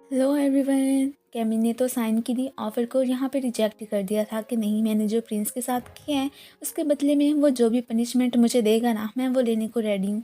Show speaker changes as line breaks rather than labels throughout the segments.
Hello everyone. Chemo ने तो sign की थी ऑफ़र को यहाँ पे रिजेक्ट कर दिया था कि नहीं, मैंने जो प्रिंस के साथ किया है उसके बदले में वो जो भी पनिशमेंट मुझे देगा ना, मैं वो लेने को रेडी हूँ।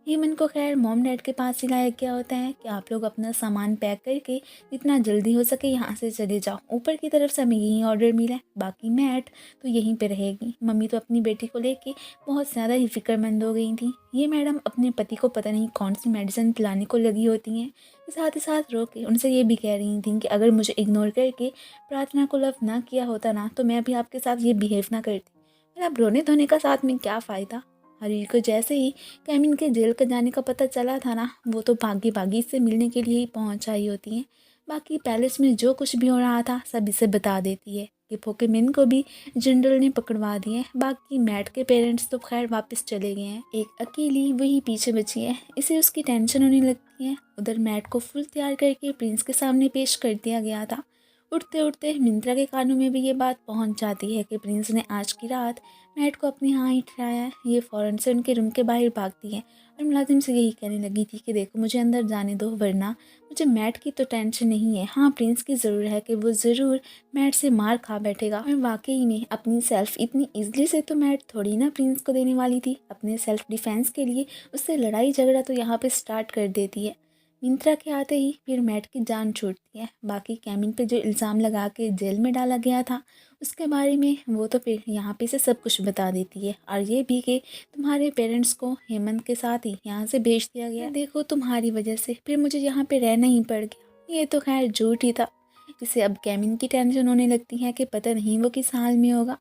हेमंत को खैर मॉम डैड के पास ही लाया गया होता है कि आप लोग अपना सामान पैक करके जितना जल्दी हो सके यहाँ से चले जाओ। ऊपर की तरफ से हमें यही ऑर्डर मिला है, बाकी मैट तो यहीं पे रहेगी। मम्मी तो अपनी बेटी को लेके बहुत ज़्यादा ही फिक्रमंद हो गई थी। ये मैडम अपने पति को पता नहीं कौन सी मेडिसिन पिलाने को लगी होती हैं। साथ ही साथ रो के उनसे ये भी कह रही थी कि अगर मुझे इग्नोर करके प्रार्थना को लव ना किया होता ना, तो मैं भी आपके साथ ये बिहेव ना करती। मतलब रोने धोने का साथ में क्या फ़ायदा। हरी को जैसे ही कैमिन के जेल का जाने का पता चला था ना, वो तो भागी भागी से मिलने के लिए ही पहुंच आई होती हैं। बाकी पैलेस में जो कुछ भी हो रहा था सब इसे बता देती है कि पोकेमिन को भी जनरल ने पकड़वा दिए हैं। बाकी मैट के पेरेंट्स तो खैर वापस चले गए हैं, एक अकेली वही पीछे बची है। इसे उसकी टेंशन होने लगती है। उधर मैट को फुल तैयार करके प्रिंस के सामने पेश कर दिया गया था। उठते उठते मिंत्रा के कानों में भी ये बात पहुंच जाती है कि प्रिंस ने आज की रात मैट को अपने यहाँ ही ठहराया है। ये फ़ौरन से उनके रूम के बाहर भागती है और मुलाजिम से यही कहने लगी थी कि देखो मुझे अंदर जाने दो, वरना मुझे मैट की तो टेंशन नहीं है, हाँ प्रिंस की ज़रूर है कि वो ज़रूर मैट से मार खा बैठेगा। और वाकई में अपनी सेल्फ इतनी ईजिली से तो मैट थोड़ी ना प्रिंस को देने वाली थी। अपने सेल्फ डिफेंस के लिए उससे लड़ाई झगड़ा तो यहाँ पे स्टार्ट कर देती है। मिंत्रा के आते ही फिर मैट की जान छूटती है। बाकी कैमिन पे जो इल्ज़ाम लगा के जेल में डाला गया था उसके बारे में वो तो फिर यहाँ पे से सब कुछ बता देती है, और ये भी कि तुम्हारे पेरेंट्स को हेमंत के साथ ही यहाँ से भेज दिया गया, देखो तुम्हारी वजह से फिर मुझे यहाँ पे रहना ही पड़ गया। ये तो खैर झूठ ही था। इसे अब कैमिन की टेंशन होने लगती है कि पता नहीं वो किस हाल में होगा।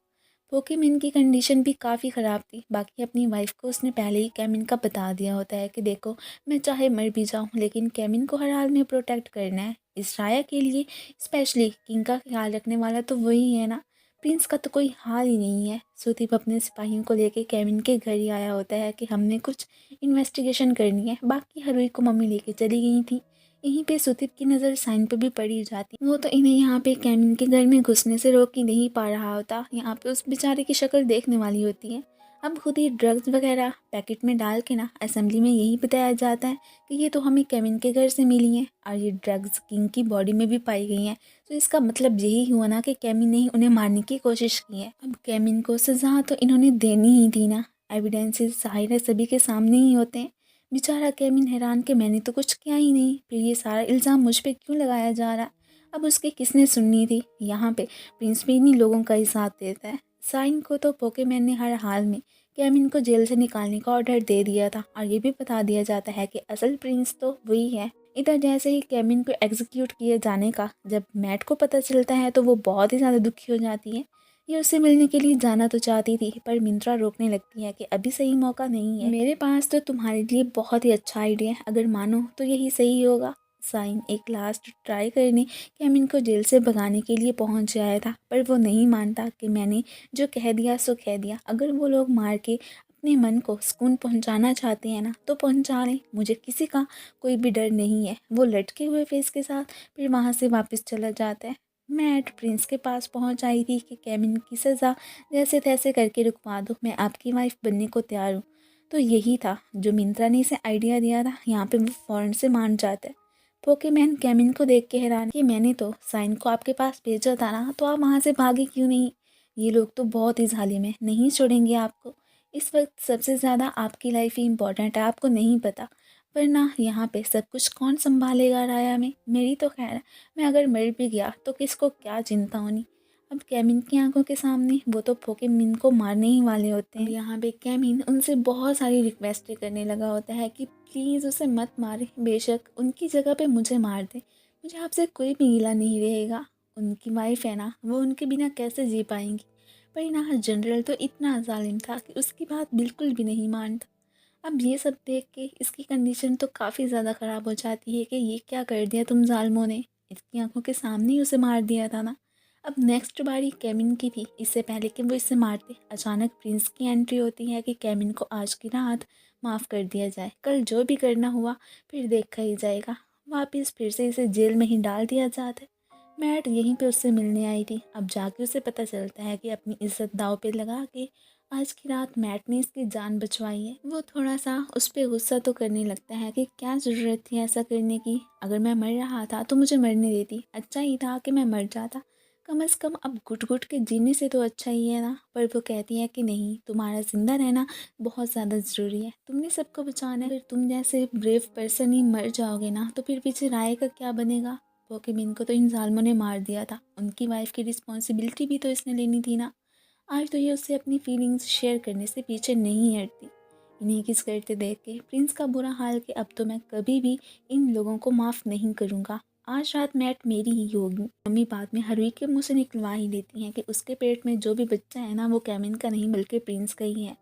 पोकेमिन की कंडीशन भी काफ़ी ख़राब थी। बाकी अपनी वाइफ को उसने पहले ही कैमिन का बता दिया होता है कि देखो मैं चाहे मर भी जाऊँ लेकिन कैमिन को हर हाल में प्रोटेक्ट करना है। इस राया के लिए स्पेशली किंग का ख्याल रखने वाला तो वही है ना, प्रिंस का तो कोई हाल ही नहीं है। सुदीप अपने सिपाहियों को लेके कैमिन के घर ही आया होता है कि हमने कुछ इन्वेस्टिगेशन करनी है। बाकी हरुई को मम्मी लेके चली गई थी। यहीं पे सुदीप की नज़र साइन पे भी पड़ी जाती। वो तो इन्हें यहाँ पे कैमिन के घर में घुसने से रोक ही नहीं पा रहा होता। यहाँ पे उस बेचारे की शक्ल देखने वाली होती है। अब खुद ही ड्रग्स वगैरह पैकेट में डाल के ना असेंबली में यही बताया जाता है कि ये तो हमें कैमिन के घर से मिली हैं और ये ड्रग्स किंग की बॉडी में भी पाई गई हैं। तो इसका मतलब यही हुआ ना कि कैमिन ने ही उन्हें मारने की कोशिश की है। अब कैमिन को सजा तो इन्होंने देनी ही थी ना, एविडेंसेस ज़ाहिर सभी के सामने ही होते हैं। बेचारा कैमिन हैरान कि मैंने तो कुछ किया ही नहीं, फिर ये सारा इल्ज़ाम मुझ पे क्यों लगाया जा रहा है। अब उसकी किसने सुननी थी। यहाँ पे प्रिंस भी इन्हीं लोगों का ही साथ देता है। साइन को तो पोकेमैन ने हर हाल में कैमिन को जेल से निकालने का ऑर्डर दे दिया था और ये भी बता दिया जाता है कि असल प्रिंस तो वही है। इधर जैसे ही कैमिन को एग्जीक्यूट किए जाने का जब मैट को पता चलता है तो वो बहुत ही ज़्यादा दुखी हो जाती है। ये उससे मिलने के लिए जाना तो चाहती थी पर मिंत्रा रोकने लगती है कि अभी सही मौका नहीं है, मेरे पास तो तुम्हारे लिए बहुत ही अच्छा आइडिया है, अगर मानो तो यही सही होगा। साइन एक लास्ट ट्राई करने कैमिन को जेल से भगाने के लिए पहुंच आया था, पर वो नहीं मानता कि मैंने जो कह दिया सो कह दिया। अगर वो लोग मार के अपने मन को सुकून पहुंचाना चाहते हैं ना तो पहुंचा लें, मुझे किसी का कोई भी डर नहीं है। वो लटके हुए फेस के साथ फिर वहाँ से वापस चला जाता है। मैट प्रिंस के पास पहुंच आई थी कि कैमिन की सज़ा जैसे तैसे करके रुकवा दो, मैं आपकी वाइफ बनने को तैयार हूँ। तो यही था जो मिंत्रा ने इसे आइडिया दिया था। यहाँ पे वो फ़ौरन से मान जाता है। पोकेमैन कैमिन को देख के हैरान कि मैंने तो साइन को आपके पास भेजा था ना, तो आप वहाँ से भागे क्यों नहीं। ये लोग तो बहुत ही जालिम है, नहीं छोड़ेंगे आपको। इस वक्त सबसे ज़्यादा आपकी लाइफ ही इम्पोर्टेंट है, आपको नहीं पता। वरना यहाँ पे सब कुछ कौन संभालेगा राया में। मेरी तो खैर है, मैं अगर मर भी गया तो किसको क्या चिंता होनी। अब कैमिन की आंखों के सामने वो तो पोकेमिन को मारने ही वाले होते हैं। यहाँ पे कैमिन उनसे बहुत सारी रिक्वेस्ट करने लगा होता है कि प्लीज़ उसे मत मारे, बेशक उनकी जगह पे मुझे मार दे, मुझे आपसे कोई भी गिला नहीं रहेगा। उनकी वाइफ है ना, वो उनके बिना कैसे जी पाएंगी। पर ना जनरल तो इतना जालिम था कि उसकी बात बिल्कुल भी नहीं मानता। अब ये सब देख के इसकी कंडीशन तो काफ़ी ज़्यादा ख़राब हो जाती है कि ये क्या कर दिया तुम ज़ालिमों ने, इसकी आंखों के सामने ही उसे मार दिया था ना। अब नेक्स्ट बारी कैमिन की थी। इससे पहले कि वो इसे मारते अचानक प्रिंस की एंट्री होती है कि कैमिन को आज की रात माफ़ कर दिया जाए, कल जो भी करना हुआ फिर देखा ही जाएगा। वापस फिर से इसे जेल में ही डाल दिया जाता है। मैट यहीं पे उससे मिलने आई थी। अब जाके उसे पता चलता है कि अपनी इज्जत दाव पे लगा के आज की रात मैट ने इसकी जान बचवाई है। वो थोड़ा सा उस पर गुस्सा तो करने लगता है कि क्या ज़रूरत थी ऐसा करने की। अगर मैं मर रहा था तो मुझे मरने देती, अच्छा ही था कि मैं मर जाता। कम से कम अब घुट घुट के जीने से तो अच्छा ही है ना। पर वो कहती है कि नहीं, तुम्हारा ज़िंदा रहना बहुत ज़्यादा ज़रूरी है, तुमने सबको बचाना है। फिर तुम जैसे ब्रेव पर्सन ही मर जाओगे ना तो फिर पीछे राय का क्या बनेगा। पोकेमिन को तो इन जालमों ने मार दिया था, उनकी वाइफ की रिस्पॉन्सिबिलिटी भी तो इसने लेनी थी ना। आज तो ये उससे अपनी फीलिंग्स शेयर करने से पीछे नहीं हटती। इन्हें किस करते देख के प्रिंस का बुरा हाल कि अब तो मैं कभी भी इन लोगों को माफ़ नहीं करूँगा। आज रात मैट मेरी ही होगी। मम्मी बाद में हरुई के मुंह से निकलवा ही लेती हैं कि उसके पेट में जो भी बच्चा है ना वो कैमिन का नहीं बल्कि प्रिंस का ही है।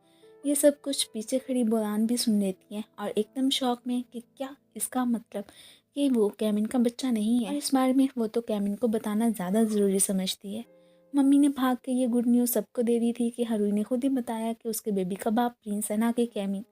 ये सब कुछ पीछे खड़ी बोलान भी सुन लेती हैं और एकदम शौक में कि क्या इसका मतलब कि वो कैमिन का बच्चा नहीं है। और इस बारे में वो तो कैमिन को बताना ज़्यादा ज़रूरी समझती है। मम्मी ने भाग के ये गुड न्यूज़ सबको दे दी थी कि हरुई ने खुद ही बताया कि उसके बेबी का बाप प्रिंस है ना कि कैमिन।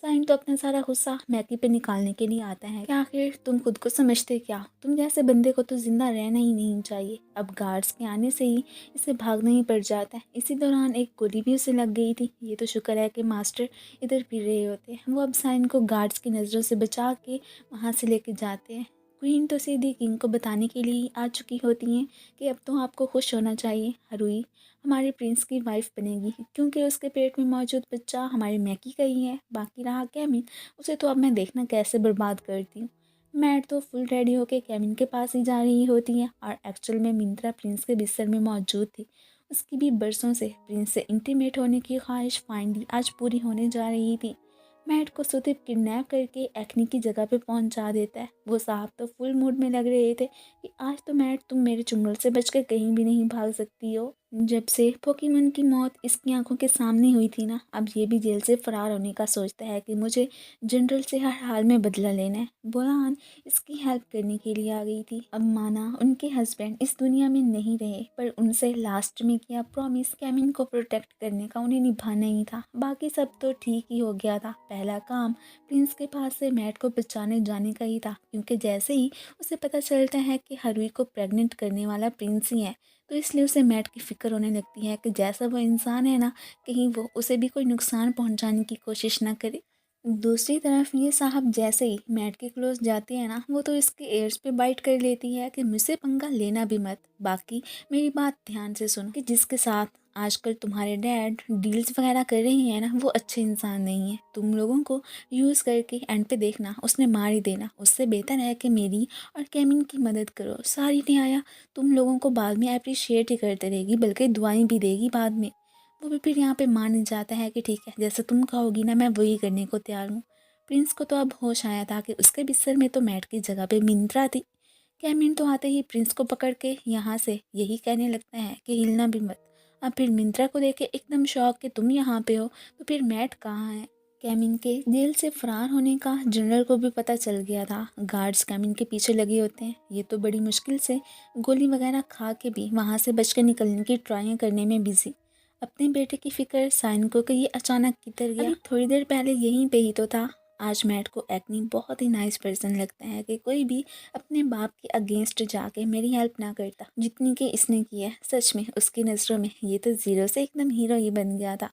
साइन तो अपना सारा गुस्सा मैकी पे निकालने के लिए आता है कि आखिर तुम खुद को समझते क्या, तुम जैसे बंदे को तो जिंदा रहना ही नहीं चाहिए। अब गार्ड्स के आने से ही इसे भागना ही पड़ जाता है। इसी दौरान एक गोली भी उसे लग गई थी। ये तो शुक्र है कि मास्टर इधर फिर रहे होते हैं। वो अब साइन को गार्ड्स की नज़रों से बचा के वहाँ से लेके जाते हैं। क्वीन तो सीधी किंग को बताने के लिए ही आ चुकी होती हैं कि अब तो आपको खुश होना चाहिए, हरुई हमारे प्रिंस की वाइफ बनेगी क्योंकि उसके पेट में मौजूद बच्चा हमारे मैकी का ही है। बाकी रहा कैमिन, उसे तो अब मैं देखना कैसे बर्बाद करती हूँ। मैट तो फुल रेडी होके कैमिन के पास ही जा रही होती है और एक्चुअल में मिंत्रा प्रिंस के बिस्तर में मौजूद थी। उसकी भी बरसों से प्रिंस से इंटीमेट होने की ख्वाहिश फाइनली आज पूरी होने जा रही थी। मैट को सुदीप किडनैप करके एक्नी की जगह पे पहुंचा देता है। वो साहब तो फुल मूड में लग रहे थे कि आज तो मैट तुम मेरे चुंगल से बच कर कहीं भी नहीं भाग सकती हो। जब से पोकेमोन की मौत इसकी आंखों के सामने हुई थी ना, अब ये भी जेल से फरार होने का सोचता है कि मुझे जनरल से हर हाल में बदला लेना है। बोलान इसकी हेल्प करने के लिए आ गई थी। अब माना उनके हस्बैंड इस दुनिया में नहीं रहे पर उनसे लास्ट में किया प्रॉमिस कैमिन को प्रोटेक्ट करने का उन्हें निभाना ही था। बाकी सब तो ठीक ही हो गया था। पहला काम प्रिंस के पास से मैट को बचाने जाने का ही था क्योंकि जैसे ही उसे पता चलता है कि हरुई को प्रेग्नेंट करने वाला प्रिंस ही है तो इसलिए उसे मैट की फ़िक्र होने लगती है कि जैसा वो इंसान है ना, कहीं वो उसे भी कोई नुकसान पहुंचाने की कोशिश ना करे। दूसरी तरफ ये साहब जैसे ही मैट के क्लोज जाती है ना, वो तो इसके एयर्स पे बाइट कर लेती है कि मुझसे पंगा लेना भी मत। बाकी मेरी बात ध्यान से सुनो कि जिसके साथ आजकल तुम्हारे डैड डील्स वगैरह कर रही हैं ना, वो अच्छे इंसान नहीं है। तुम लोगों को यूज़ करके एंड पे देखना उसने मार ही देना। उससे बेहतर है कि मेरी और कैमिन की मदद करो। सारी न्याया तुम लोगों को बाद में अप्रिशिएट ही करते रहेगी, बल्कि दुआएं भी देगी बाद में। वो भी फिर यहाँ पे मान जाता है कि ठीक है, जैसे तुम कहोगी ना मैं वही करने को तैयार हूँ। प्रिंस को तो अब होश आया था कि उसके बिस्तर में तो मैट की जगह पे मिंत्रा थी। कैमिन तो आते ही प्रिंस को पकड़ के यहाँ से यही कहने लगता है कि हिलना भी मत। अब फिर मिंत्रा को देखे एकदम शौक कि तुम यहाँ पे हो तो फिर मैट कहाँ है। कैमिन के जेल से फरार होने का जनरल को भी पता चल गया था। गार्ड्स कैमिन के पीछे लगे होते हैं। ये तो बड़ी मुश्किल से गोली वगैरह खा के भी वहाँ से बच कर निकलने की ट्राई करने में बिजी। अपने बेटे की फिक्र साइन को कि ये अचानक किधर गया। अभी थोड़ी देर पहले यहीं पे ही तो था। आज मैट को एक्नी बहुत ही नाइस पर्सन लगता है कि कोई भी अपने बाप के अगेंस्ट जाके मेरी हेल्प ना करता जितनी कि इसने की है। सच में उसकी नज़रों में ये तो ज़ीरो से एकदम हीरो ही बन गया था।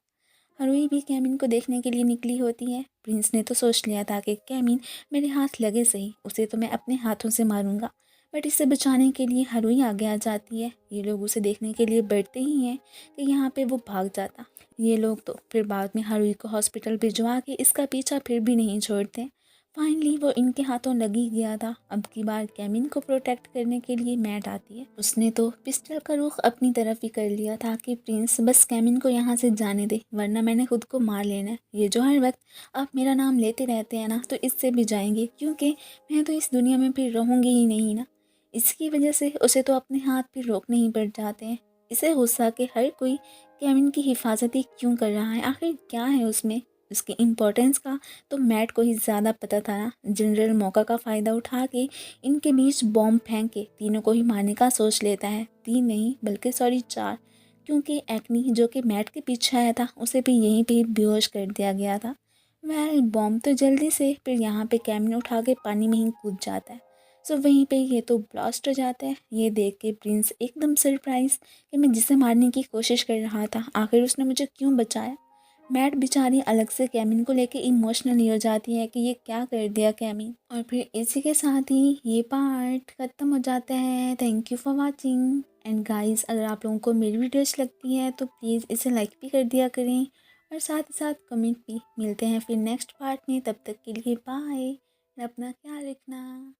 हरुई भी कैमिन को देखने के लिए निकली होती है। प्रिंस ने तो सोच लिया था कि कैमिन मेरे हाथ लगे सही, उसे तो मैं अपने हाथों से मारूंगा। बट इसे बचाने के लिए हरुई आगे आ जाती है। ये लोग उसे देखने के लिए बढ़ते ही हैं कि यहाँ पे वो भाग जाता। ये लोग तो फिर बाद में हरुई को हॉस्पिटल भिजवा के इसका पीछा फिर भी नहीं छोड़ते। फाइनली वो इनके हाथों लगी गया था। अब की बार कैमिन को प्रोटेक्ट करने के लिए मैट आती है। उसने तो पिस्टल का रुख अपनी तरफ ही कर लिया था कि प्रिंस बस कैमिन को यहाँ से जाने दे वरना मैंने खुद को मार लेना है। ये जो हर वक्त आप मेरा नाम लेते रहते हैं ना तो इससे भी जाएंगे क्योंकि मैं तो इस दुनिया में फिर रहूँगी ही नहीं ना। इसकी वजह से उसे तो अपने हाथ भी रोकने ही पड़ जाते हैं। इसे गुस्सा के हर कोई कैमिन की हिफाजत ही क्यों कर रहा है, आखिर क्या है उसमें। उसकी इम्पोर्टेंस का तो मैट को ही ज़्यादा पता था ना। जनरल मौका का फ़ायदा उठा के इनके बीच बॉम्ब फेंक के तीनों को ही मारने का सोच लेता है। 3 नहीं बल्कि सॉरी 4, क्योंकि एक्नी जो कि मैट के पीछे आया था उसे भी यहीं पे बेहोश कर दिया गया था। वेल बॉम्ब तो जल्दी से फिर यहाँ पे कैमिन उठा के पानी में ही कूद जाता है। सो वहीं पे ये तो ब्लास्ट हो जाता है। ये देख के प्रिंस एकदम सरप्राइज कि मैं जिसे मारने की कोशिश कर रहा था आखिर उसने मुझे क्यों बचाया। मैट बेचारी अलग से कैमिन को लेके इमोशनल हो जाती है कि ये क्या कर दिया कैमिन। और फिर इसी के साथ ही ये पार्ट ख़त्म हो जाता है। Thank you for watching. And guys, अगर आप लोगों को मेरी वीडियोस लगती है तो प्लीज़ इसे लाइक भी कर दिया करें और साथ ही साथ कमेंट भी। मिलते हैं फिर नेक्स्ट पार्ट में, तब तक के लिए बाय। अपना ख्याल रखना।